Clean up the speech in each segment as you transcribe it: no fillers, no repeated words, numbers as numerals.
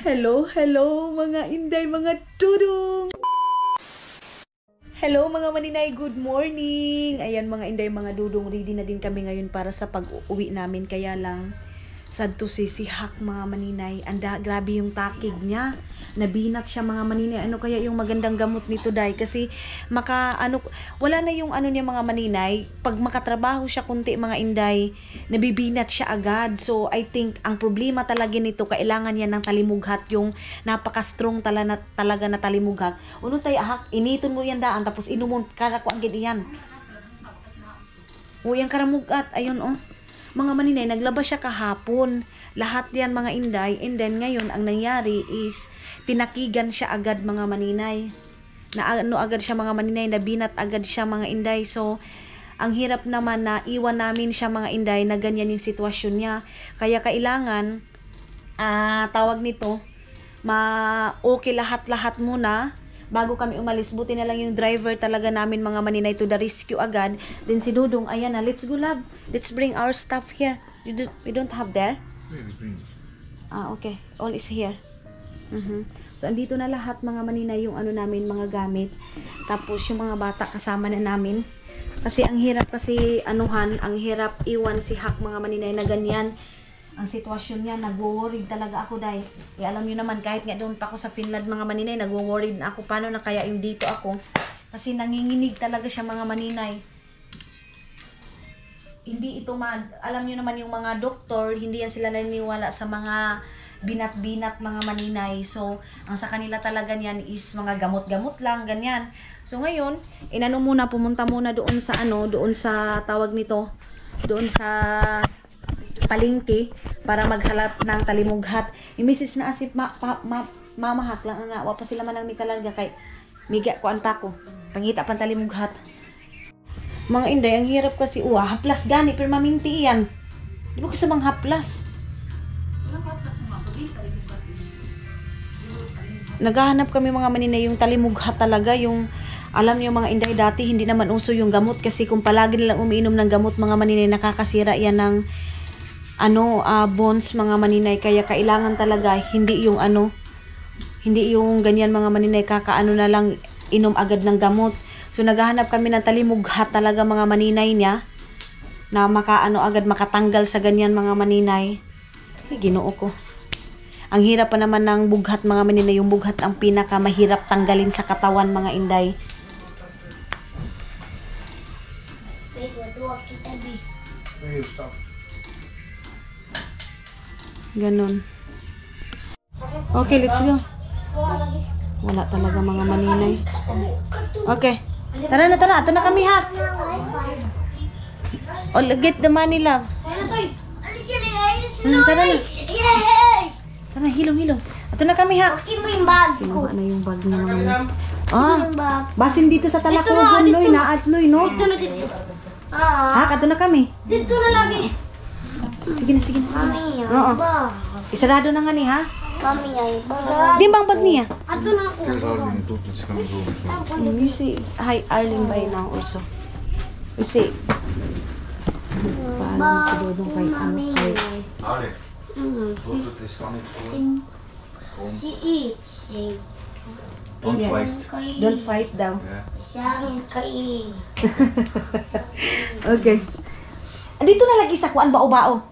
Hello, hello mga inday, mga dudong! Hello mga maninay, good morning! Ayan mga inday, mga dudong, ready na din kami ngayon para sa pag-uwi namin. Kaya lang, sad to say, si Hak mga maninay. Grabe yung takig niya. Nabinat siya mga maninay. Ano kaya yung magandang gamot nito, day? Kasi wala na yung ano niya mga maninay. Pag makatrabaho siya kunti mga inday, nabibinat siya agad. So I think ang problema talaga nito, kailangan niya ng talimughat, yung napaka-strong talaga na talimughat. Uno tayo, Hak, initon mo yan daan, tapos inumon, karako ang ganyan. O, yung karamugat, ayun oh. Mga maninay, naglabas siya kahapon. Lahat yan mga inday. And then ngayon, ang nangyari is, tinakigan siya agad mga maninay. Agad siya mga maninay, nabinat agad siya mga inday. So, ang hirap naman na iwan namin siya mga inday na ganyan yung sitwasyon niya. Kaya kailangan, tawag nito, okay lahat-lahat muna bago kami umalis. Buti na lang yung driver talaga namin mga maninay to the rescue agad. Then si Dudong, ayan na, let's go love. Let's bring our stuff here. We don't have there? Okay. All is here. So, andito na lahat mga maninay yung ano namin, mga gamit. Tapos yung mga bata kasama na namin. Kasi ang hirap ang hirap iwan si Hak mga maninay na ganyan. Ang sitwasyon niya, nagwo-worried talaga ako dahil. Alam niyo naman, kahit nga doon pa ako sa Finland mga maninay, nagwo-worried na ako. Paano na kaya yung dito ako? Kasi nanginginig talaga siya mga maninay. Hindi ito alam niyo naman yung mga doktor, hindi yan sila naniniwala sa mga binat-binat mga maninay. So, ang sa kanila talaga niyan is mga gamot-gamot lang, ganyan. So, ngayon, pumunta muna doon sa tawag nito, doon sa palengke para maghalap ng talimughat. Yung misis na asip mamahak lang nga, wa pa sila man ang mikalarga kay miga ko anta ko. Pangita pan talimughat. Mga inday, ang hirap kasi haplas gani pero maminti yan. Di ba ko sa mga haplas? Naghahanap kami mga maninay yung talimughat talaga, yung alam niyo mga inday, dati hindi naman uso yung gamot kasi kung palagi nilang umiinom ng gamot mga maninay, nakakasira yan ng bones mga maninay. Kaya kailangan talaga hindi yung ganyan mga maninay, kakaano na lang inom agad ng gamot. So naghahanap kami ng talimughat talaga mga maninay niya na agad makatanggal sa ganyan mga maninay. Ginoo ko. Ang hirap pa naman ng bughat mga maninay, yung bughat ang pinaka mahirap tanggalin sa katawan mga inday. Ganon. Okay, let's go. Wala talaga mga maninay. Okay. Tara na. Ito na kami, Hak. Oh, get the money, love. Tara na. Tara, hilong. Ito na kami, Hak. Bakit mo yung bag ko? Kinuha na yung bag niya naman. Basin dito sa talakugon, Loy. Naat, Loy, no? Dito. Hak, ito na kami. Dito na lagi. Sige na. Mami, Oo. Isarado na nga ni, ha? Mami, ay ba? Di bang bag niya? Ato na ako. You see, hi, Arlene by now also. You see. Paalam si Dodong kay kay. Ali, doet kan niet voor. Si Ipsing. Don't fight. Don't fight daw. Ja. Sa akin kay. Okay. Andito na lagi sa kuan bao-bao.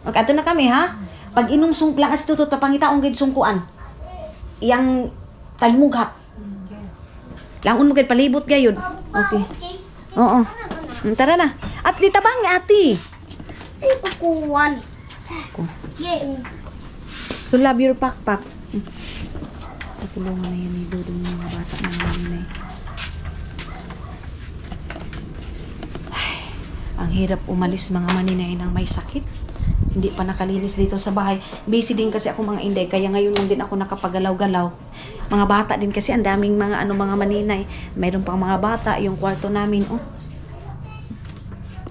Okay, ato na kami, ha? Pag inom lang as tutot, papangitaong gid sungkuan. Iyang talimughat. Langon mo gid palibot gayud. Okay. Oo. Tara na. At litabang ni ate. Ay, pagkuwan. Ko. Yeah. So love your pakpak. Tutulungan na yan ni Dudong ng mga bata ng nanay. Ang hirap umalis mga maninay ng may sakit. Hindi pa nakalinis dito sa bahay. Busy din kasi ako mga inday, kaya ngayon lang din ako nakapagalaw-galaw. Mga bata din kasi, ang daming mga mga maninay. Mayroon pang mga bata, yung kwarto namin.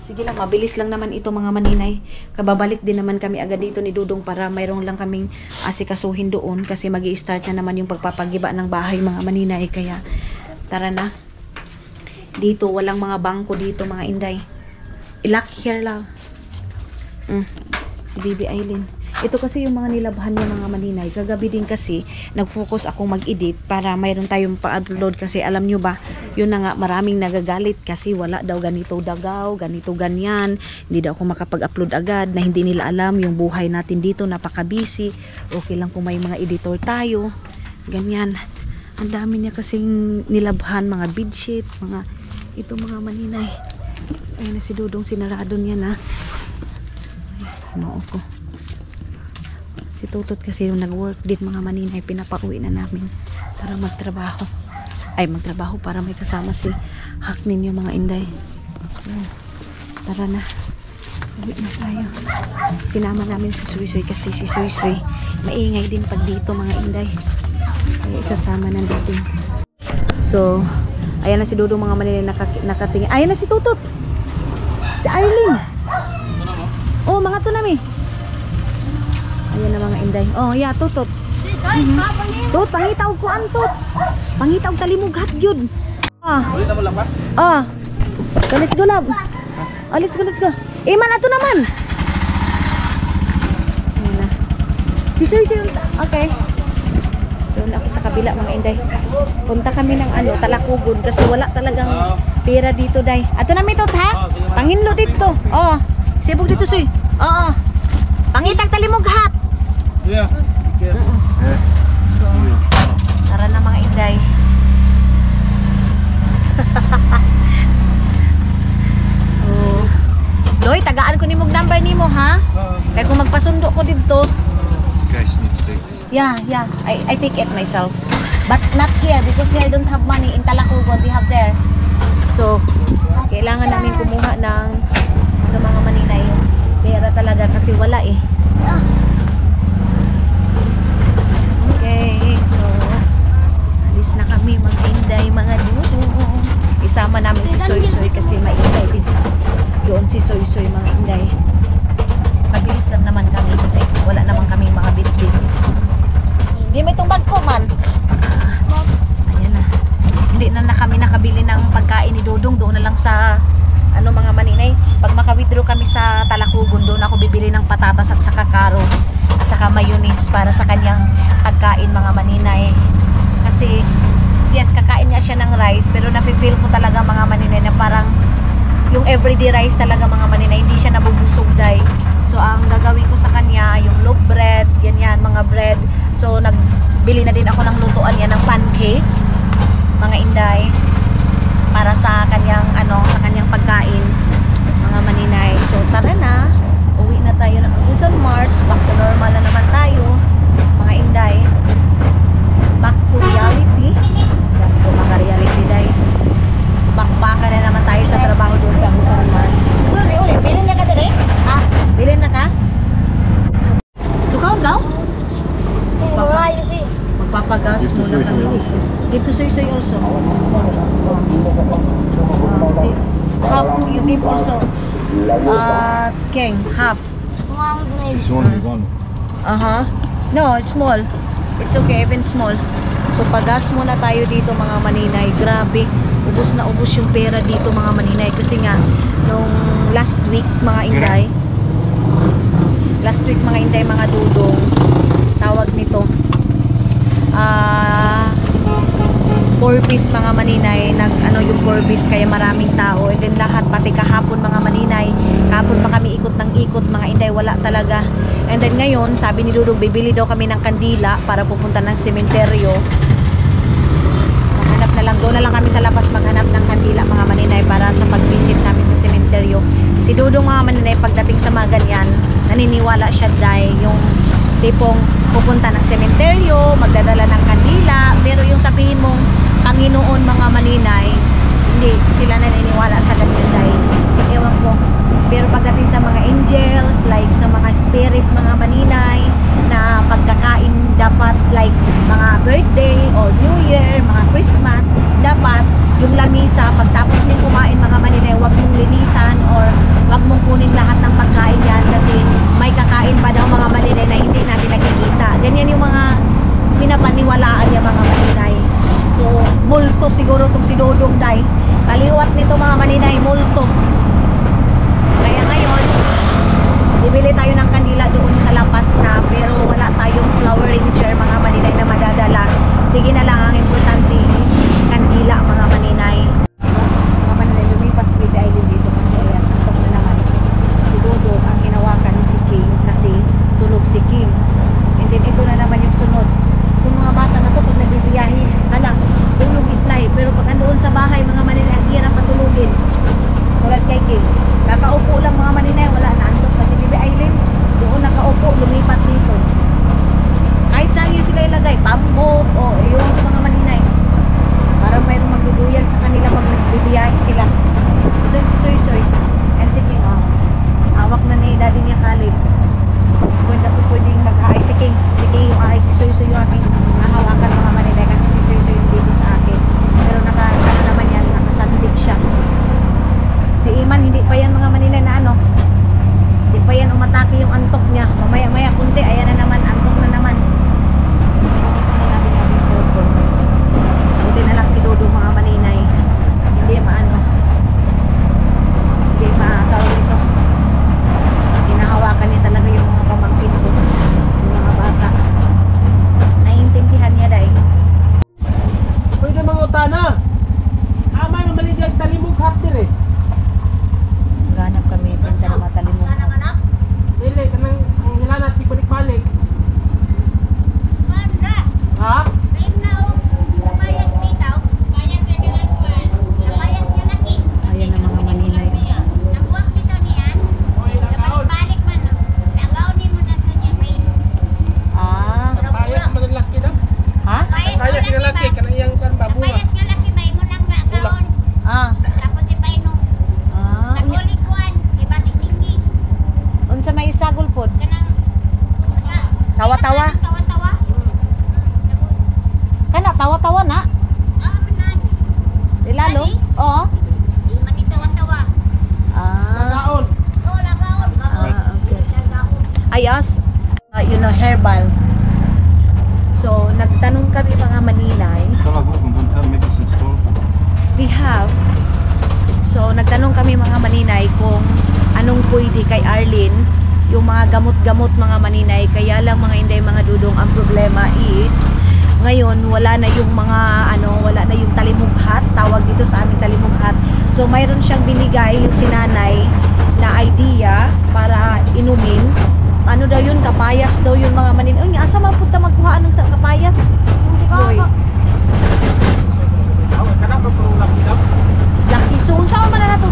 Sige lang, mabilis lang naman ito mga maninay. Kababalik din naman kami agad dito ni Dudong para mayroon lang kaming asikasuhin doon kasi magi-start na naman yung pagpapagiba ng bahay mga maninay. Kaya tara na. Dito, walang mga bangko dito mga inday. Lock here lang. Si Bibi Aileen. Ito kasi yung mga nilabhan niya mga maninay. Kagabi din kasi, nag-focus akong mag-edit para mayroon tayong pa-upload kasi alam nyo ba, yun na nga maraming nagagalit kasi wala daw ganito dagaw, ganito ganyan. Hindi daw ako makapag-upload agad na hindi nila alam yung buhay natin dito, napaka-busy. Okay lang kung may mga editor tayo. Ganyan. Ang dami niya kasing nilabhan, mga bedsheet, mga ito mga maninay. Ayun na si Dudong, sinarado niya na. Ay, ano ako. Si Tutot kasi yung nag-work din mga maninay, pinapauwi na namin para magtrabaho. Ay, magtrabaho para may kasama si Haknin yung mga inday. So, tara na. Uwi na tayo. Sinama namin si Suy kasi si Suy maingay din pag dito mga inday. Kaya isasama na din. So, ayan na si Dudong mga maninay nakatingin. Ayan na si Tutot. Si Arlene. Oh, mga tunami. Ayan na mga inday. Oh, yeah, Tutot. Tut, pangitaw ko an Tut. Pangitaw talimughat yun. Ulit mo lampas? So let's go love. Let's go. Man, ato naman. Ayan na. Si Sir, okay. Doon ako sa kabila mga inday. Punta kami ng Talakugon kasi wala talagang pera dito day. Ato namin Tut ha? Panginlo dito. Oh, sibog dito Sir. Oo. Pangitag talimughat. Yeah. So, tara na mga inday. So, Loy, tagaan ko nimog number nimo ha? Kaya kung magpasundo ko dito. Guys need to take. Yeah. I take it myself. But not here because here I don't have money. In Talakugon, they have there. So, kailangan namin kumuha ng mga maninay. Pera talaga kasi wala eh. Okay, so alis na kami mga inday, mga Dudong. Isama namin si Soy kasi maingay din. Doon si Soy mga inday. Mabilis lang naman kami kasi wala naman kami mga bit-bit. Hindi may itong bag ko man. Ayan na. Hindi na kami nakabili ng pagkain ni Dudong. Doon na lang sa mga maninay. Pag maka-withdraw kami sa Talakugon, doon ako bibili ng patatas at saka carrots at saka mayonnaise para sa kanyang pagkain mga maninay. Kasi yes, kakain nga siya ng rice pero nafe-feel ko talaga mga maninay na parang yung everyday rice talaga mga maninay, hindi siya nabubusog day. So ang gagawin ko sa kanya yung loaf bread, ganyan mga bread. So nagbili na din ako ng lutuan niya ng pancake mga inday para sa kanyang sa kanyang pagkain mga maninay. So tara na, uwi na tayo ng Luzon, Mars. Back to normal na naman tayo mga inday. Back to reality. Back to mga reality day. Bakbaka na naman tayo sa trabaho doon sa Luzon, Mars. Uli, bilhin na ka dali? Bilhin na ka? Sukaw daw? Magpapagas muna kami. Give to Soy also. Half you give also. King, half. This one is one. No, small. It's okay, even small. So pagas muna tayo dito mga maninay. Grabe, ubos na ubos yung pera dito mga maninay. Kasi nga, nung last week mga inday, mga Dudong, tawag nito, 4 piece mga maninay, yung 4 piece kaya maraming tao, and then lahat pati kahapon mga maninay, kahapon pa kami ikot ng ikot mga inday, wala talaga. And then ngayon sabi ni Dudong bibili daw kami ng kandila para pupunta ng sementeryo. Maghanap na lang, doon na lang kami sa labas maghanap ng kandila mga maninay para sa pag-visit namin sa sementeryo. Si Dudong mga maninay pagdating sa mga ganyan, naniniwala siya dahil yung tipong pupunta ng sementeryo, magdadala ng kandila, pero yung sabihin mong Panginoon mga maninay, hindi sila naniniwala sa ganyan dahil ewan ko. Pero pagdating sa mga angels, like sa mga spirit mga maninay, na pagkakain dapat like mga birthday or New Year, mga Christmas, dapat yung lamisa pagtapos din kumain mga maninay, wag mong linisan or wag mong kunin lahat ng pagkain yan kasi may kakain pa daw mga maninay na hindi natin nakikita. Ganyan yung mga pinapaniwalaan niya mga maninay. So, multo siguro itong si Dudong day. Kaliwat nito mga maninay, multo. Kaya ngayon, di bibili tayo ng kandila doon sa lapas na, pero wala tayong flower ranger mga maninay na madadala. Sige na lang, ang importante is kandila mga maninay. Mga maninay, lumipat si Baby Aileen dito kasi ayan, antok na naman. Si Dodo ang hinawakan ni si King kasi tulog si King. And then ito na naman yung sunod. Itong mga bata na to pag nagbibiyahe, hala, tulog is life. Pero pag andoon sa bahay mga maninay, ang hirap patulugin. Tulad kay King. Nakaupo lang mga maninay, wala na antok kasi Baby Aileen. Doon nakaupo, lumipat dito. Kahit saan yun sila ilagay, pambot o yung mga maninay. Para mayroong magduduyan sa kanila pag nagbibiyahe sila. Ito si Soy Soy and si King. Oh. Hawak na ni daddy niya Khalid. Pwedeng mag-aay si King. Si King yung aay, si Soy Soy yung aking hahawakan mga maninay kasi si Soy Soy yung dito sa akin. Pero ano naman yan, nakasandig siya. Si Iman, hindi pa yan mga maninay na ano. Hindi pa yan umatake yung antok niya. Mamaya-maya kunti, ayan na naman, antok na naman. Buti na lang si Dodo mga maninay. Hindi maano. Hindi matawag ito. Hinahawakan niya talaga yung mga pamangkin ko. Yung mga bata. Naiintindihan niya dahil. Pwede mga utana. Amay mamaligag talimog hatir eh. Ganap kami pinta na matalimog. Dili kanang ang hilanat si balik-balik. Ha? Ayan na mga maninay. Oy, nakaon. Ah, Bayad man ang laki na. ha? Kaya kinalaki kanang kan babunga. Ah, ah. Unsa may isagol pod? Tawa-tawa. Kana tawa-tawa na. Ilalo? Oo. Ah. Nakaon. Ah, okay. Ayos. Herbal. So, nagtanong kami mga maninay. Kolla Google, don't have medicine store. We have. So, nagtanong kami mga maninay kung anong pwede kay Arlene. Yung mga gamot-gamot mga maninay. Kaya lang mga inday, mga dudong, ang problema is ngayon wala na yung mga wala na yung talimughat, tawag dito sa aming talimughat. So mayroon siyang binigay yung sinanay na idea para inumin. Ano daw yun, kapayas daw yun mga manin. Uy, asa mapunta magkuhaan ng sa kapayas? Boy, Kana pa pro laki na. laki. So unsa man na to?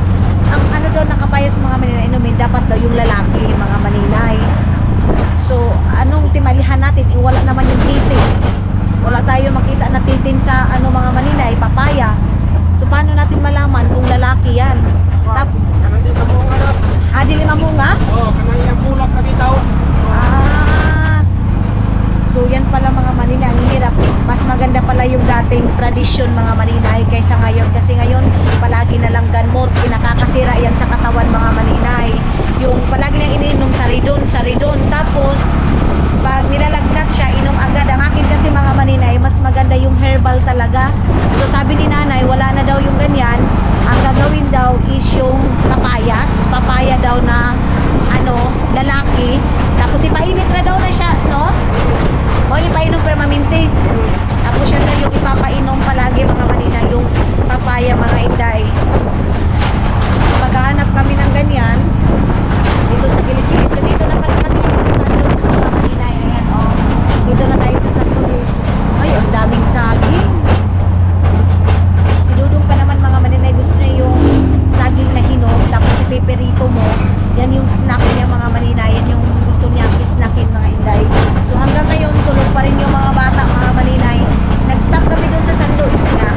Ang ano daw na kapayas mga maninay inumin, dapat daw yung lalaki mga maninay. So anong timalihan natin? Wala naman yung titin. Wala tayo makita na titin sa mga maninay, papaya. So paano natin malaman kung lalaki yan? Kanang di mo nga. Dili mamunga? Oh, kanang iyang bulak ka bitaw. Ah. So yan pala mga maninay, ang hirap. Mas maganda pala yung dating tradisyon mga maninay kaysa ngayon. Kasi ngayon, palagi na lang gamot. Nakakasira yan sa katawan mga maninay. Yung palagi nang iniinom saridon. Tapos, pag nilalagnat siya, inom agad. Ang akin kasi mga maninay, mas maganda yung herbal talaga. So sabi ni nanay, wala na daw yung ganyan. Ang gagawin daw is yung papaya daw na lalaki. Tapos ipainit na daw na siya, no? O ipainom permanente. Tapos siya na yung ipapainom palagi mga maninay, yung papaya mga inday. Paghahanap kami ng ganyan dito sa gilid-gilid. So dito na pala kami sa San Luis mga maninay. Ayan, oh. Dito na tayo sa San Luis. Ay, ang daming saging. Si Dudong pa naman mga maninay, gusto niya yung saging na hinog. Tapos ipiperito mo. Yan yung snack niya mga maninay. Yan yung gusto niya snackin mga inday. So hanggang ngayon, tulog pa rin yung mga bata mga maninay. Nag-stop kami dun sa San Luis nga.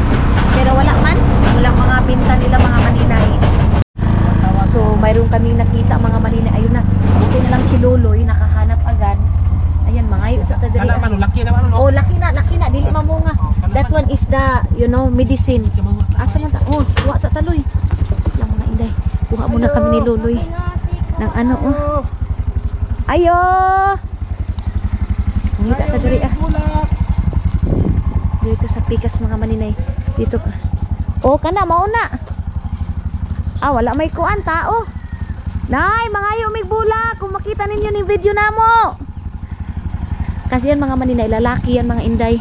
Pero wala man. Walang mga binta nila mga maninay. So mayroon kaming nakita mga maninay. Ayun na. Buti na lang si Loloy. Nakahanap agad. Ayan, mga ayo sa tadiri. Kana man laki na man no. Oh, laki na. Dili mamunga. That one is the, medicine. Asa man ta? Oh, kuha sa taloy. Lang mga inday. Kuha muna kami ni Loloy. Ng oh. Ayo! Ngita ka diri Dito sa pikas mga maninay. Dito ka. Oh, kana mauna. Wala may kuan tao. Nay, mga umig bulak. Kung makita ninyo ni video namo. Kasi yan mga maninay, lalaki yan mga inday.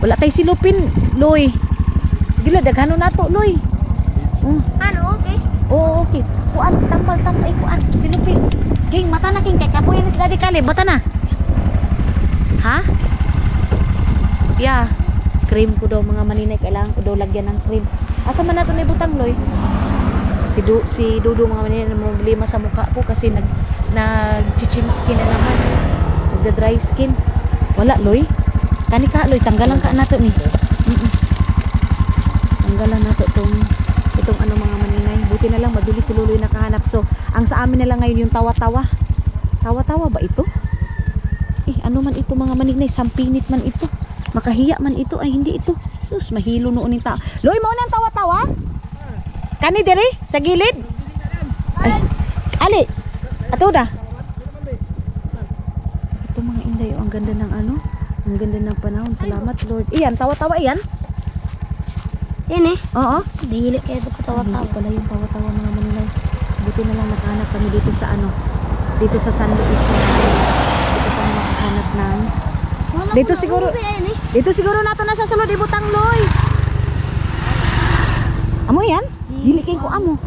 Wala tay silupin, Loy. Gila, daghano na to, Loy. Ano, okay? Oo, okay. Kuan, tambal, kuan. Silupin. King, mata na, King. Kay kapuyan ni sila di kalib. Mata na. Ha? Yeah. Cream ko daw mga maninay. Kailangan ko daw lagyan ng cream. Asa man nato na ibutang, Loy? Si Dudu mga maninay na problema sa mukha ko kasi nag-chichin skin na naman. Nagda-dry skin. Wala, Loy. Kani ka, Loy. Tanggalan ka nato ni. Tanggalan nato itong ano mga maninay. Buti na lang mabilis si Luloy nakahanap. So, ang sa amin na lang ngayon yung tawa-tawa. Tawa-tawa ba ito? Ano man ito mga maninay? Sampinit man ito. Makahiya man ito. Ay, hindi ito. Sus, mahilo noon yung tao. Loy, mo nang tawa-tawa? Kani diri? Sa gilid? Ay, ali. Ato da. Ito mga inday. Ang ganda ng ano? Ang ganda ng panahon. Salamat, Lord. Iyan, tawa-tawa iyan? Yan eh. Oo. Dili kayo ito Hindi katawa-tawa. pala yung tawa-tawa mga maninay. Buti na lang nakahanap kami dito sa ano. Dito sa San Luis. Dito kami nakahanap ng... Dito siguro... Dito siguro nato na sa sulod ibutang, Loy. Amo yan? Dili kayo ko amo.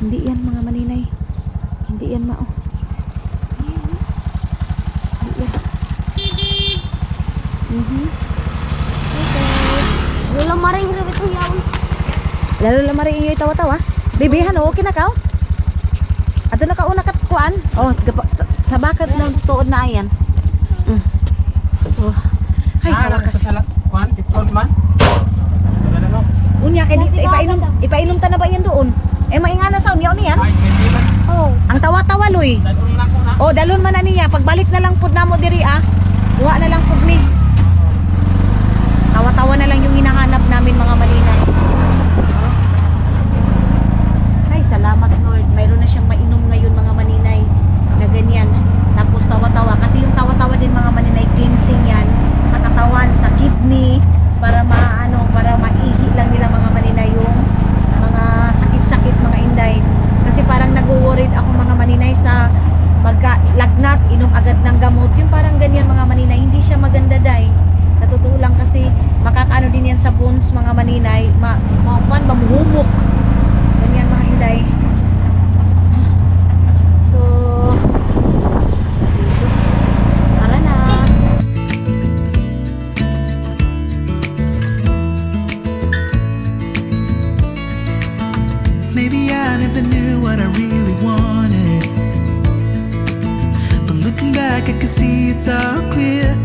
Hindi yan mga maninay. Hindi yan mao. Hindi yan. Wala maring rin itong yaon. Lalo lamari inyo tawa-tawa. Bibihan o, okay na ka? Ato na kauna kuan. Oh, sa bakat ng tuod na ayan. So, ay sa wakas. Kuan, tipod man. Wala na no. Unya kay ipainom ta na ba yan doon? Maingana sa unyaw niyan. Ay, hindi man. Oh. Ang tawa-tawa, Loy. Dadon na ko na. Oh, dalon man na niya. Pagbalik na lang pud namo diri kuha na lang pud mi. Tawa-tawa na lang yung hinahanap namin mga malinay. Ay, salamat Lord. Mayroon na siyang mainom ngayon mga maninay na ganyan. Tapos tawa-tawa. Kasi yung tawa-tawa din mga maninay, cleansing yan sa katawan, sa kidney, para para maihi lang nila mga maninay yung mga sakit-sakit mga inday. Kasi parang nag-worried ako mga maninay sa pagka-lagnat, inom agad ng gamot. Yung parang ganyan mga maninay, hindi siya maganda day. Sa totoo lang kasi makakaano din yan sa bones mga maninay, mamuhumok. Ganyan mga inday. So, tara na. Maybe I never knew what I really wanted, but looking back I can see it's all clear.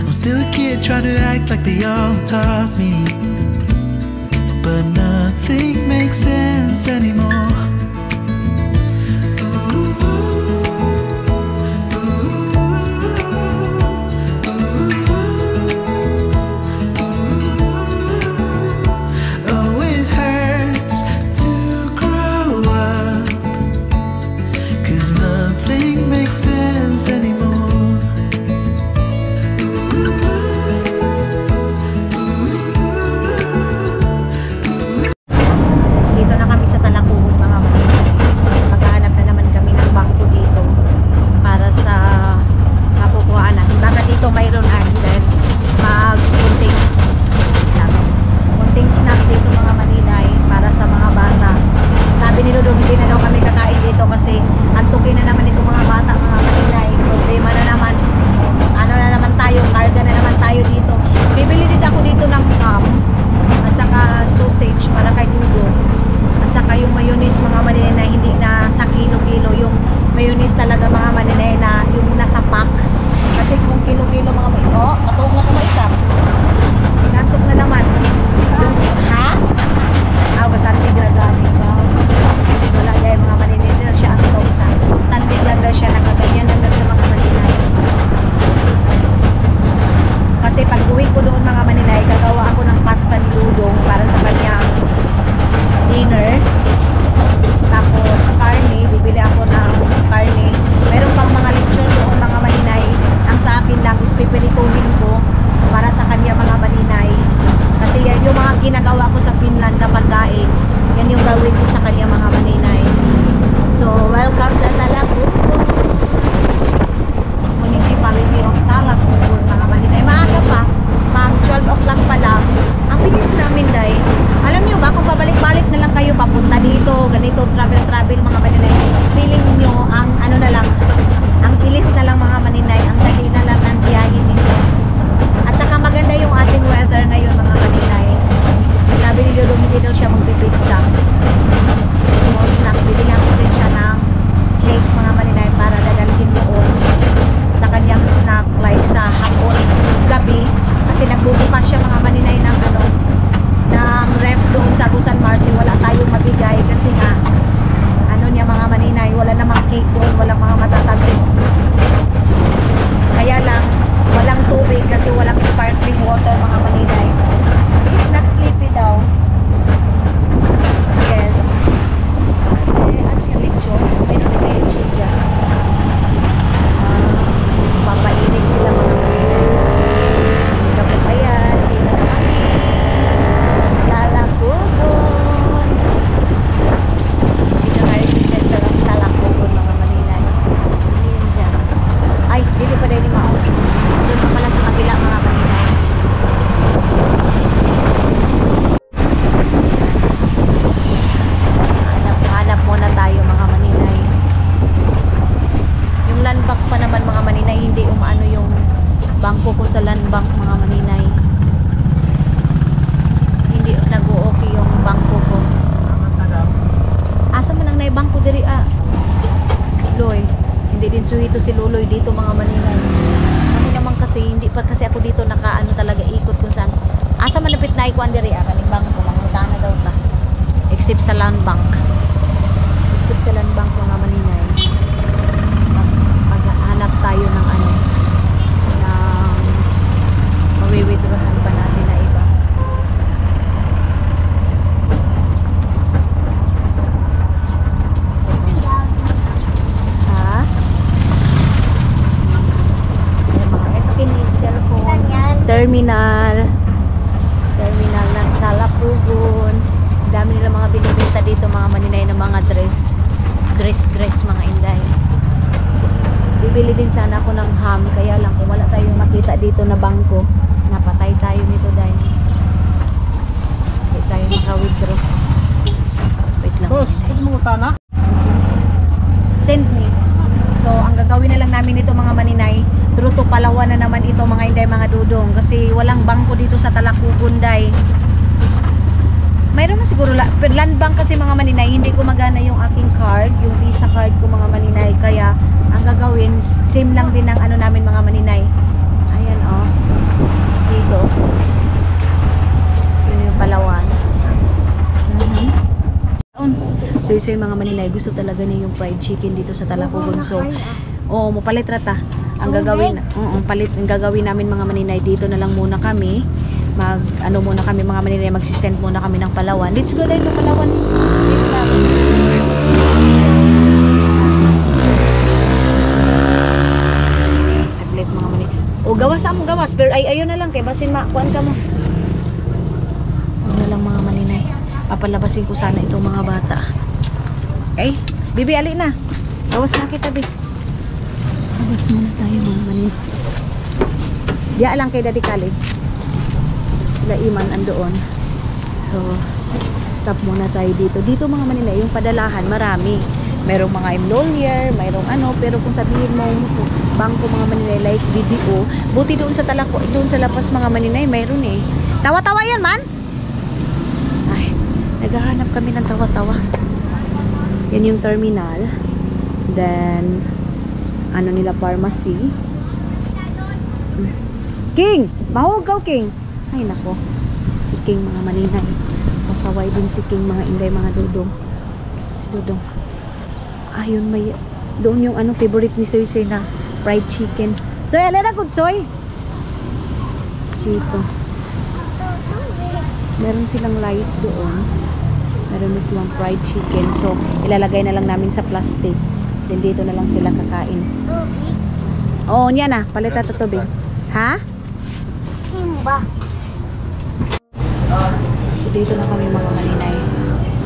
I'm still a kid trying to act like they all taught me, but nothing makes sense anymore. Oh, it hurts to grow up, 'cause nothing makes sense anymore. Dito na kami sa Talakuban. bangko ko sa land bank mga maninay. Hindi nag-o-okay yung bangko ko. Asa man ang naibangko diri Loy. Hindi din suhito si Luloy dito mga maninay. Kami naman kasi hindi pa kasi ako dito nakaano talaga ikot kung saan. Asa man napit na ikuan diri kaning bangko mangutana daw ta. Except sa land bank. Except sa land bank mga maninay. Maghanap tayo ng ano ng mawi-withdrawhan pa natin na iba. Ha? Ayan, mga ito kinig cellphone. Terminal ng Talapugon. Dami nila mga binibenta dito mga maninay ng mga dress mga inday. Bibili din sana ako ng ham, kaya lang kung wala tayong makita dito na bangko, napatay tayo nito dahil hindi tayo naka-withdraw. Wait lang. Boss, pwede mo utana? Send me. So, ang gagawin na lang namin ito mga maninay, through to Palawan na naman ito mga inday, mga dudong, kasi walang bangko dito sa Talapugon day. Mayroon na siguro land bank kasi mga maninay, hindi ko magana yung aking card, yung Visa card ko mga maninay, kaya ang gagawin same lang din ng ano namin mga maninay. Ayan oh. Dito. Yun yung Palawan. So yung mga maninay, gusto talaga niya yung fried chicken dito sa Talapugon. So, mapalit rata. Ang gagawin, ang gagawin namin mga maninay, dito na lang muna kami. Muna kami mga maninay, magsisend muna kami ng Palawan. Let's go there to Palawan. Please lang. Saglit mga maninay. Gawas mo gawas. Pero ayun na lang kay basin kuan ka mo. Ano na lang mga maninay. Papalabasin ko sana itong mga bata. Okay? Bibi, ali na. Gawas na kita, Bibi. Gawas muna tayo mga maninay. Diya lang kay Daddy Khalid. Sila Iman andoon. So, stop muna tayo dito. Dito mga maninay, yung padalahan, marami. Merong mga employer, mayroong ano, pero kung sabihin mo bangko mga maninay like BDO, buti doon sa doon sa lapas mga maninay, mayroon eh. Tawa-tawa yan man? Ay, naghahanap kami ng tawa-tawa. Yan yung terminal. Then, ano nila, pharmacy. King! Mahugaw, King! Ay nako, si King mga maninay. Pasaway din si King mga inday, mga dudong. Si Dudong. Ayun, may doon yung ano favorite ni Soy Soy na fried chicken. Soy, alera good Soy. Sito. Meron silang rice doon. Meron din silang fried chicken. So, ilalagay na lang namin sa plastic. Then dito na lang sila kakain. Oo, niya na. Palita to tubig. Ha? Simba. So dito na kami mga maninay.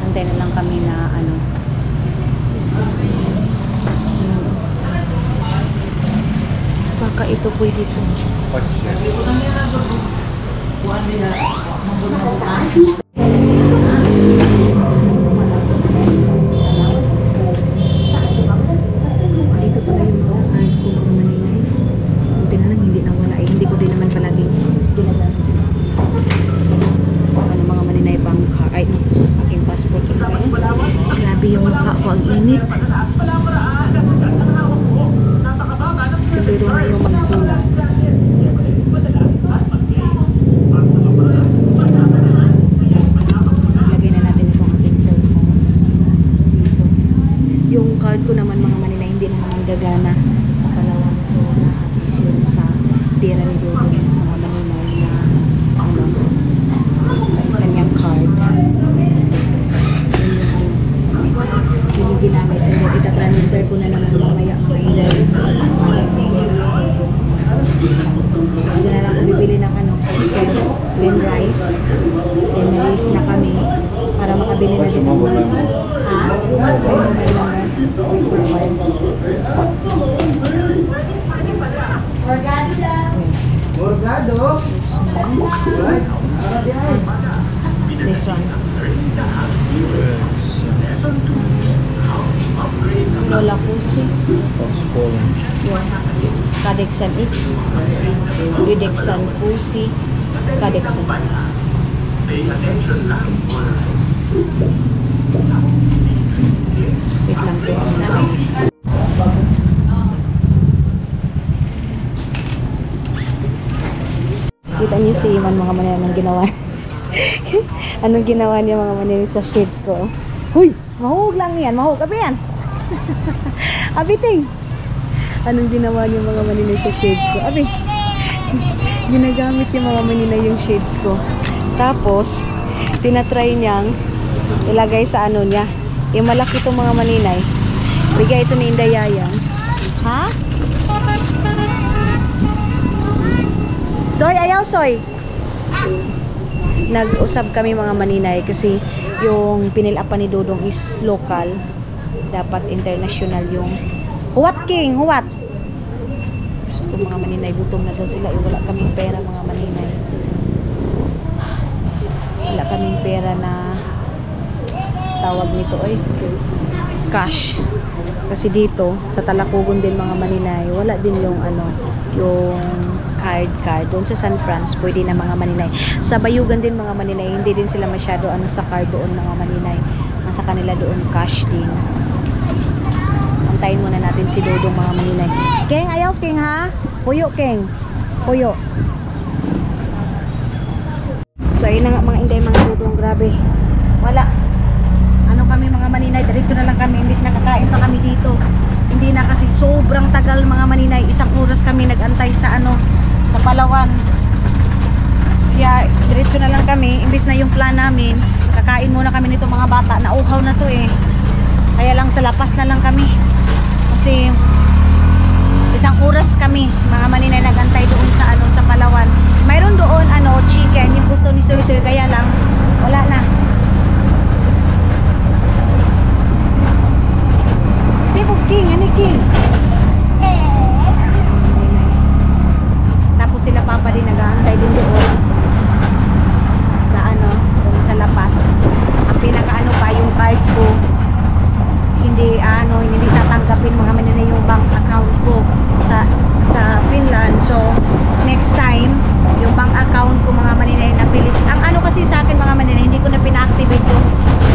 Antay na lang kami na ano. Baka ito pwede ito. Dito pala yung mga card ko mga maninay. Buti na lang hindi nawala. Hindi ko din naman palagi ginagamit. Ano mga maninay bang card? Ay, aking passport. Grabe yung mukha ko. Ang init. Siguro na yung magsulat. Lagay na natin itong aking cellphone. Dito. Yung card ko naman mga maninay hindi naman gagana sa Palawan. So, na-habis yun sa pera ni Dodo sa mga maninay na ano, sa isa niyang card. Yun yung ginamit. And then, itatransfer ko na naman mamaya mga inday. Diyan na lang ako bibili ng ano, chicken, plain rice. Then rice na kami para makabili na din ng mga. Ha? Morgado. This one. Lola Pusi. Yun. Cadex MX. Udexan, Pusi, Kadexan. Wait lang po. Kita niyo si Iman mga manay anong ginawa. Anong ginawa niya mga manay sa shades ko. Huy! Mahug lang yan. Mahug. Abi yan. Abiting. Anong ginawa niya mga manay sa shades ko. Abi. Ginagamit yung mga manay yung shades ko. Tapos, tinatry niyang ilagay sa ano niya. Yung malaki itong mga maninay. Bigay ito ni Inday Yayans. Ha? Soy, ayaw Soy. Nag-usap kami mga maninay kasi yung pinilapan ni Dodong is local. Dapat international yung Huwat King, huwat. Diyos ko mga maninay, gutom na daw sila. Wala kaming pera mga maninay. Wala kaming pera na tawag nito ay cash. Kasi dito sa Talacogon din mga maninay, wala din yung ano, yung card doon sa San Franz pwede na mga maninay. Sa Bayugan din mga maninay, hindi din sila masyado ano sa card doon mga maninay. Nasa kanila doon cash din. Antayin muna natin si Dodong mga maninay. King, ayaw King ha? Puyo King. Puyo. So ayun na nga mga Inday mga Dodong, grabe. Wala. Ano kami mga maninay, diretso na lang kami, imbis nakakain pa kami dito. Hindi na kasi sobrang tagal mga maninay. Isang oras kami nagantay sa ano, sa Palawan. Kaya diretso na lang kami, imbis na yung plan namin, kakain muna kami nito mga bata. Nauhaw na to eh. Kaya lang sa lapas na lang kami. Kasi isang oras kami mga maninay nagantay doon sa ano, sa Palawan. Mayroon doon ano, chicken, yung gusto ni Soy Soy, kaya lang wala na. Sibog King, ano King? Tapos sila papa din nag-aantay din doon sa ano, doon sa lapas. Ang pinaka-ano pa yung card ko, hindi ano, hindi tatanggapin mga manila yung bank account ko sa Finland. So next time yung bank account ko mga maninay na Philippine. Ang ano kasi sa akin mga maninay, hindi ko na pina-activate yung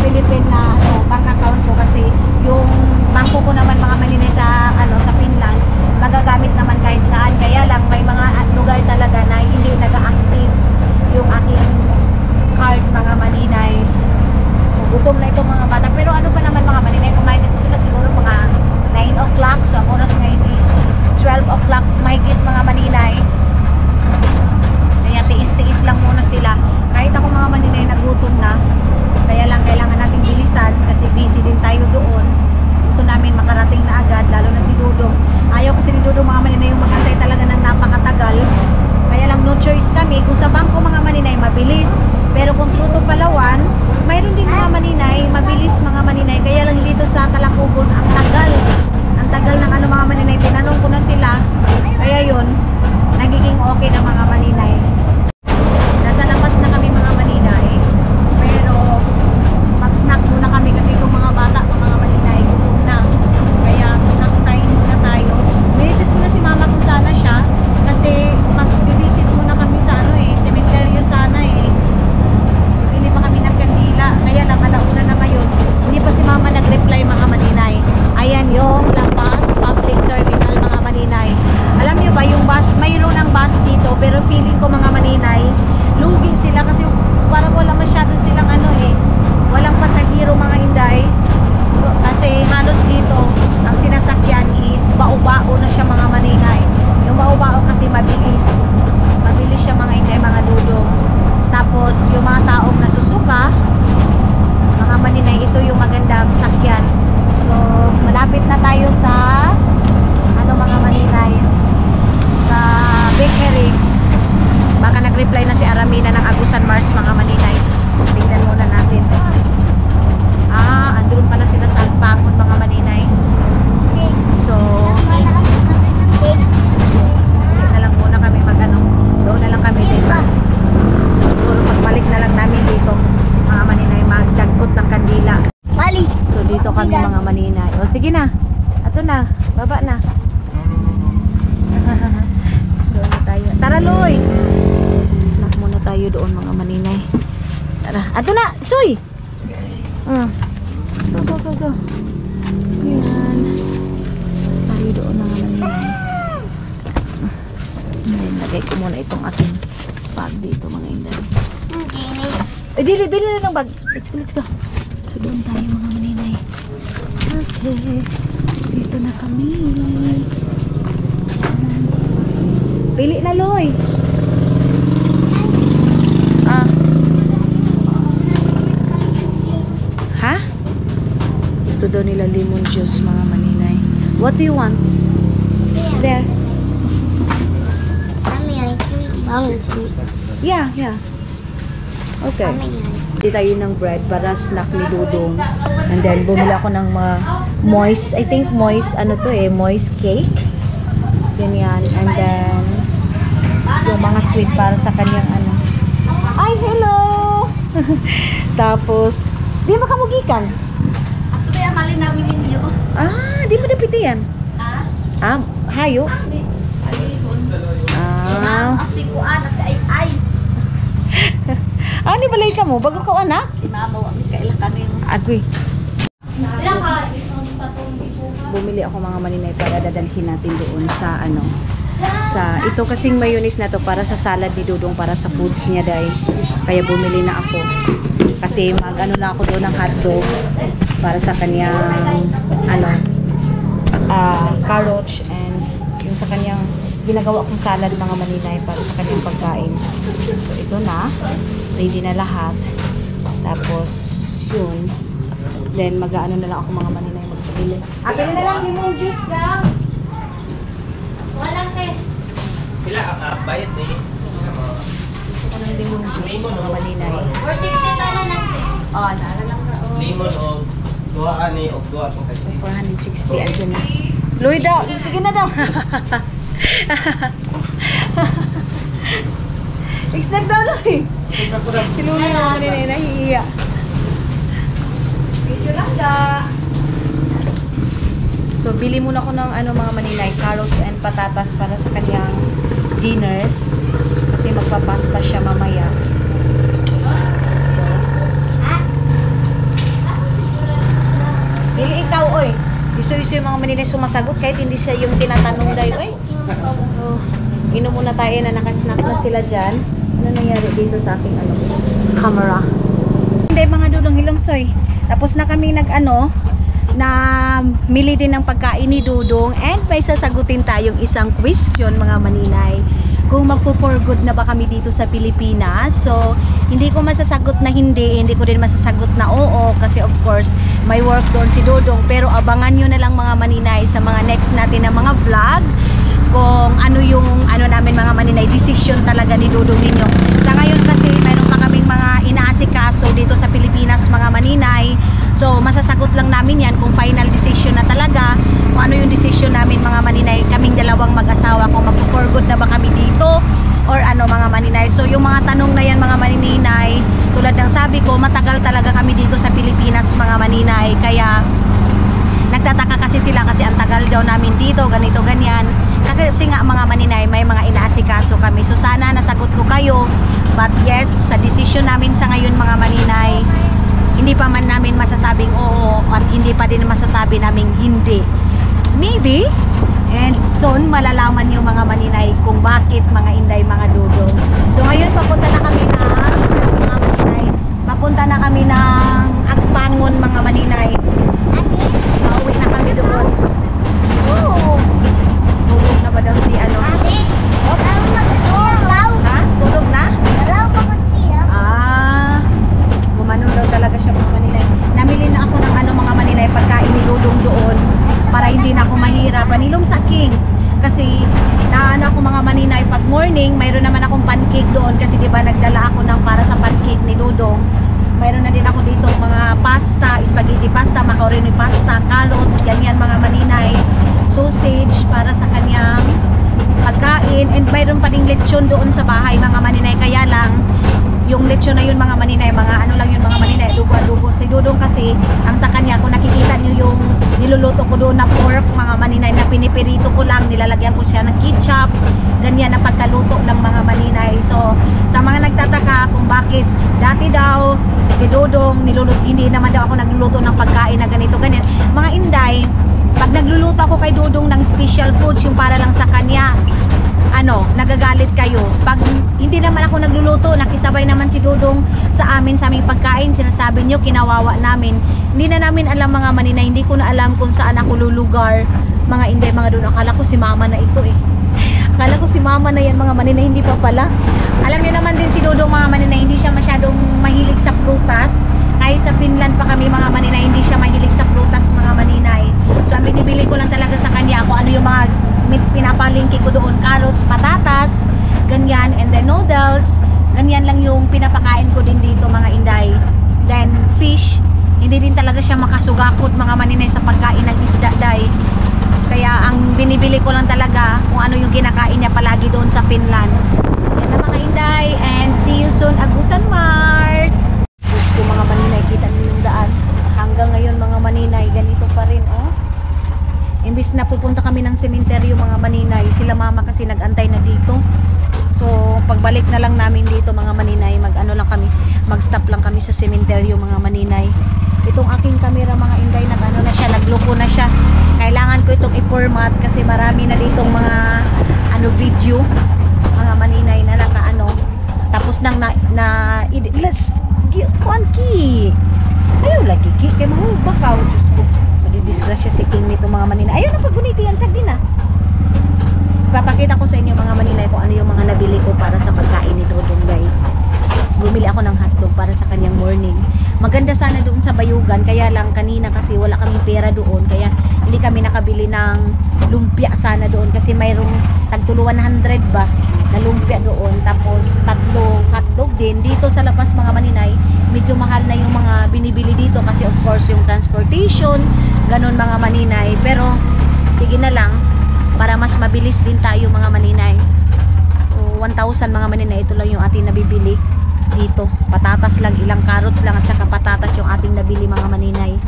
Philippine na ano, bank account ko kasi yung bangko ko naman mga maninay sa ano, sa Finland magagamit naman kahit saan. Kaya lang may mga lugar talaga na hindi nag-active yung aking card mga maninay. Gutom na itong mga bata, pero ano pa naman mga maninay, kumain dito sila siguro mga 9 o'clock. So ang oras ngayon is 12 o'clock mahigit mga maninay. Kaya tiis-tiis lang muna sila. Kahit ako mga maninay nagutom na, kaya lang kailangan nating bilisan kasi busy din tayo doon. Gusto namin makarating na agad, lalo na si Dudong. Ayaw kasi ni Dudong mga maninay yung magantay talaga ng napakatagal. Kaya lang no choice kami. Kung sa bangko mga maninay mabilis, pero kung true to Palawan, mayroon din mga maninay mabilis mga maninay. Kaya lang dito sa Talacogon ang tagal. Ang tagal ng ano mga maninay. Tinanong ko na sila. Kaya yun, nagiging okay na mga maninay. Nasa labas na kami mga maninay. Pero mag-snack muna kami kasi itong mga bata, mga maninay, gutom na. Kaya snack time muna tayo. Minisis ko na si mama kung sana siya. Kasi mag-visit muna kami sa ano eh, cementerio sana eh. Bibili pa kami ng kandila. Kaya lang, alauna na ngayon. Hindi pa si mama nag-reply mga maninay. Ayan yung Lapas Public Terminal mga maninay. Alam niyo ba yung bus, mayroon ng bus dito, pero feeling ko mga maninay, lugi sila kasi parang wala masyado silang ano eh, walang pasahero mga Inday. Kasi halos dito ang sinasakyan is bao-bao na siya mga maninay. Yung bao-bao kasi mabilis siya mga Inday, mga Dudong. Tapos yung mga taong nasusuka mga maninay, ito yung magandang sakyan. So malapit na tayo sa ano mga maninay, sa bakery. Baka nag-reply na si Aramina ng Agusan Mars mga maninay. Tingnan muna natin. Andun pala sila sa Alpangon mga maninay. So na lang muna kami mag-ano, doon na lang kami diba? Siguro pagbalik na lang namin dito mga maninay, magdagkot ng kandila. Malis. So dito kami mga maninay. O sige na, ato na, baba na. Doon na tayo. Tara Tara, Loy. Snack muna tayo doon, mga maninay. Tara. Ato na, Soy! Go. Ayan. Mas tayo doon, mga maninay. Lagay ko muna itong aking bag dito, mga inday. Hindi. Bili na ng bag. Let's go. So, doon tayo, mga maninay. Okay. Dito na kami. Pili na, Loy. Ha? Gusto daw nila lemon juice, mga maninay. What do you want? There. Kami ay bangun. Yeah. Okay. Kami ay. Hindi tayo ng bread para snack ni Dudong. And then, bumili ako ng mga moist, I think moist, moist cake. Ganyan. And then, yung mga sweet para sa kanyang Ay, hello! Tapos, di makamugikan. Ako kaya mali namin ninyo. Di mo dapiti yan. Hayo? Asikuan at ay. Ni balay ka mo? Bago ka anak? Si mama wa mi kailakanin. Agoy. Bumili ako, mga maninay, para dadalhin natin doon sa ito kasing mayonnaise na to para sa salad ni Dudong, para sa foods niya, day. Kaya bumili na ako. Kasi na ako doon ng hotdog para sa kanyang carrots and yung sa kanyang ginagawa kong salad, mga maninay, para sa kanyang pagkain. So ito na, ready na lahat. Tapos yun, then mag-ano na lang ako, mga maninay, magpili. Pili na lang lemon juice ka. Walang kay. Pila ang bayad ni? Gusto ko ng lemon juice, mga maninay. 460 tala lang kay. Naala lang ka. Limon o duha ani o duha ko kasi. 460, andyan na. Loy daw, sige na daw. Snack daw, Loy. Si Loy na, mga maninay, nahihiya. Video lang ka. So, bili muna ko ng mga maninay, carrots and patatas para sa kanyang dinner. Kasi magpapasta siya mamaya. Let's go. Bili ikaw, oy. Iso-iso yung mga maninay sumasagot kahit hindi siya yung tinatanong dayo, oy. So, inom muna tayo na nakasnack na sila dyan. Ano nangyari dito sa aking camera? Hindi, mga Dudong Hilomsoy. Tapos na kami na mili din ng pagkain ni Dudong, and may sasagutin tayong isang question, mga maninay, kung magpo-for good na ba kami dito sa Pilipinas. So hindi ko masasagot na hindi ko din masasagot na oo, kasi of course may work doon si Dudong. Pero abangan nyo na lang, mga maninay, sa mga next natin na mga vlog, kung ano yung namin, mga maninay, decision talaga ni Dudong ninyo. Sa ngayon kasi mayroon pa kaming mga inaasikaso dito sa Pilipinas, mga maninay. So masasagot lang namin yan kung final decision na talaga, kung ano yung decision namin, mga maninay, kaming dalawang mag-asawa, kung mag-for good na ba kami dito or mga maninay. So yung mga tanong na yan, mga maninay, tulad ng sabi ko, matagal talaga kami dito sa Pilipinas, mga maninay. Kaya nagtataka kasi sila kasi ang tagal daw namin dito, ganito, ganyan. Kasi nga, mga maninay, may mga inaasikaso kami. So sana nasagot ko kayo. But yes, sa decision namin sa ngayon, mga maninay, hindi pa man namin masasabing oo at hindi pa din masasabi naming hindi. Maybe, and soon malalaman yung mga maninay kung bakit, mga inday, mga Dudong. So ngayon papunta na kami ng Agpangon, mga maninay. Pauwi na kami doon. Tulog na ba daw si Ha? Tulog na? Gumanon daw talaga siya, mga maninay. Namili na ako ng mga maninay, pagkain ni Dudong doon para hindi na ako mahirapan. Nilong sa King. Kasi ako, mga maninay, pag morning mayroon naman akong pancake doon, kasi diba nagdala ako ng para sa pancake ni Dudong. Mayroon na din ako dito mga pasta, spaghetti pasta, macaroni pasta, carrots, ganyan, mga maninay, sausage para sa kanyang pagkain, and mayroon pa ding lechon doon sa bahay, mga maninay. Kaya lang yung lechon na yun mga maninay, mga ano lang yun mga maninay, adobo-adobo. Si Dudong kasi, ang sa kanya, kung nakikita nyo yung niluluto ko doon na pork mga maninay, na pinipirito ko lang, nilalagyan ko siya ng ketchup, ganyan na pagkaluto ng mga maninay. So, sa mga nagtataka kung bakit dati daw, si Dudong, hindi naman daw ako nagluluto ng pagkain na ganito, ganyan. Mga inday, pag nagluluto ako kay Dudong ng special foods, yung para lang sa kanya, nagagalit kayo. Pag hindi naman ako nagluluto, nakisabay naman si Dudong sa aming pagkain, sinasabi nyo, kinawawa namin. Hindi na namin alam mga maninay, hindi ko na alam kung saan ako lulugar. Mga inday, mga Dudong, akala ko si mama na ito eh. Akala ko si mama na yan mga maninay, hindi pa pala. Alam nyo naman din si Dudong mga maninay, hindi siya masyadong mahilig sa prutas. Kahit sa Finland pa kami mga maninay, hindi siya mahilig sa prutas mga maninay. So ang binibili ko lang talaga sa kanya kung ano yung mga pinapalingki ko doon, carrots, patatas, ganyan, and then noodles, ganyan lang yung pinapakain ko din dito mga inday. Then fish, hindi din talaga siya makasugakot mga maninay sa pagkain ng isda day. Kaya ang binibili ko lang talaga kung ano yung kinakain niya palagi doon sa Finland. Yan na mga inday, and see you soon Agusan Mars. Gusto mga maninay, kita niyo yung daan. Hanggang ngayon mga maninay, ganito pa rin oh. Imbis na pupunta kami ng sementeryo mga maninay, sila mama kasi nag-antay na dito. So pagbalik na lang namin dito mga maninay, mag-stop lang kami sa sementeryo mga maninay. Itong aking camera mga inday, nagloko na siya. Kailangan ko itong i-format kasi marami na ditong mga video mga maninay na tapos nang let's kuan ki. Ayaw lagi ki kay mahubakaw, Diyos ko. Disgrasya si King nito mga maninay. Ayun na paguniti yan sagdi na. Papakita ko sa inyo mga maninay kung ano yung mga nabili ko para sa pagkain ni Dudong guys. Bumili ako ng hotdog para sa kanyang morning. Maganda sana doon sa Bayugan, kaya lang kanina kasi wala kaming pera doon, kaya hindi kami nakabili ng lumpia sana doon kasi mayroong tagtulo 100 ba na lumpia doon, tapos 3 hotdog din. Dito sa labas mga maninay, medyo mahal na yung mga binibili dito kasi of course yung transportation, ganun mga maninay. Pero sige na lang, para mas mabilis din tayo mga maninay. 1,000 mga maninay, ito lang yung ating nabibili dito. Patatas lang, ilang carrots lang at saka patatas yung ating nabili mga maninay.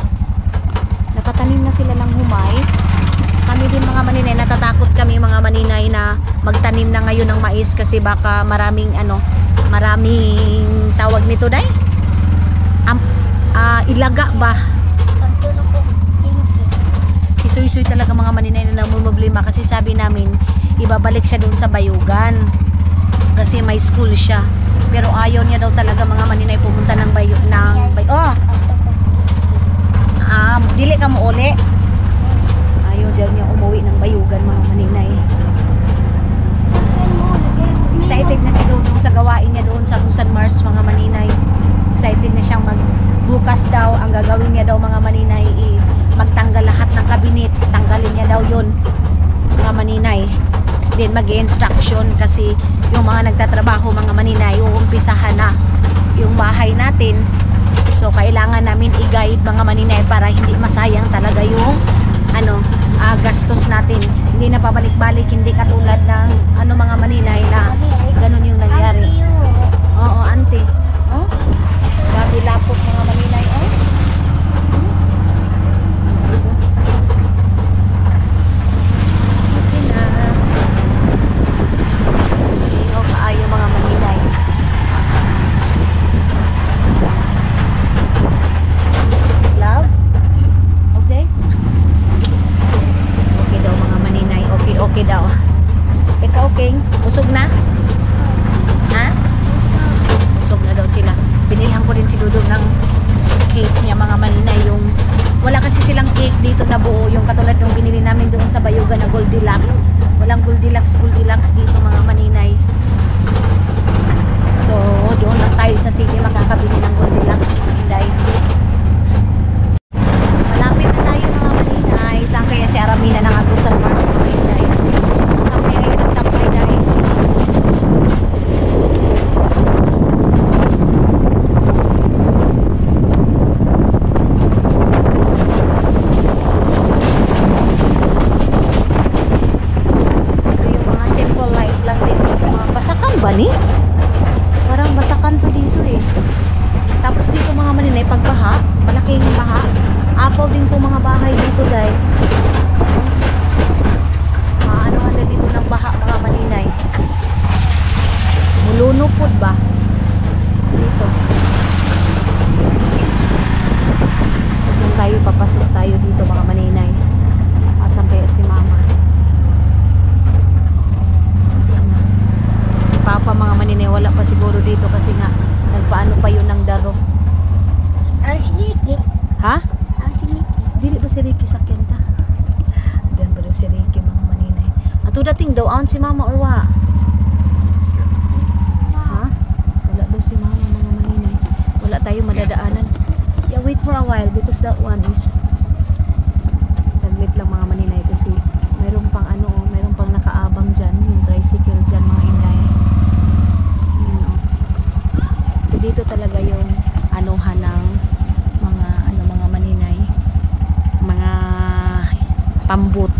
Nakatanim na sila ng humay. Kami din mga maninay, natatakot kami mga maninay na magtanim na ngayon ng mais kasi baka maraming tawag nito day? Ilaga ba? Isuy-isuy talaga mga maninay na namumblema kasi sabi namin ibabalik siya doon sa Bayugan kasi may school siya, pero ayaw niya daw talaga mga maninay pumunta ng dili ka mo uli, ayaw daw niya umuwi ng Bayugan mga maninay. Excited na si Dudong sa gawain niya doon sa Agusan Mars mga maninay. Excited na siyang magbukas daw. Ang gagawin niya daw mga maninay is magtanggal lahat ng kabinet, tanggalin niya daw yun mga maninay. Then mag-instruction kasi yung mga nagtatrabaho mga maninay, uumpisahan na yung bahay natin. So kailangan namin i-guide mga maninay para hindi masayang talaga yung gastos natin. Hindi na pabalik-balik, hindi katulad ng mga maninay na ganun yung nangyari. Oo, auntie. Oh? Grabe lapok mga maninay. Oh? Okay na. Ikaw kaayo mga maninay. Love? Okay? Okay daw mga maninay. Okay daw. Ikaw okay? Busog na? Ha? Busog na daw sila. Binilhan ko din si Dudong ng cake niya mga maninay. Yung wala kasi silang cake dito na buo, yung katulad ng binili namin doon sa Bayugan na Goldilocks. Walang Goldilocks dito mga maninay. So doon lang tayo sa city makakabili ng Goldilocks mga inday. Malapit na tayo mga maninay. Saan kaya si Aramina ng Agusan Mars mga inday? Saan kaya kayo nagtapay dahil? Ito yung mga simple life lang din dito mga basakan ba ni? Parang basakan kanto dito eh. Tapos dito mga maninay, pagbaha, malaking baha, apaw din po mga bahay dito dahil maanuhan na dito ng baha mga maninay. Mulunupod ba? Dito. Kung tayo, papasok tayo dito mga maninay. Asan kaya si mama? Si papa mga maninay, wala pa siguro dito kasi nga nagpaano pa yun ng daro. Ang siliki. Ha? Ang siliki. Dili ba si Ricky sa kenta? Diyan ba daw si Ricky mga maninay? Ato dating daw aon si mama or wa? Ha? Wala daw si mama mga maninay. Wala tayo madadaanan. Yeah, wait for a while because that one is saglit lang mga maninay kasi mayroon pang ano, mayroon pang nakaabang dyan, yung tricycle dyan mga inday. Yun, oh. So dito talaga yung anuhan ng mga ano mga maninay, mga pambut.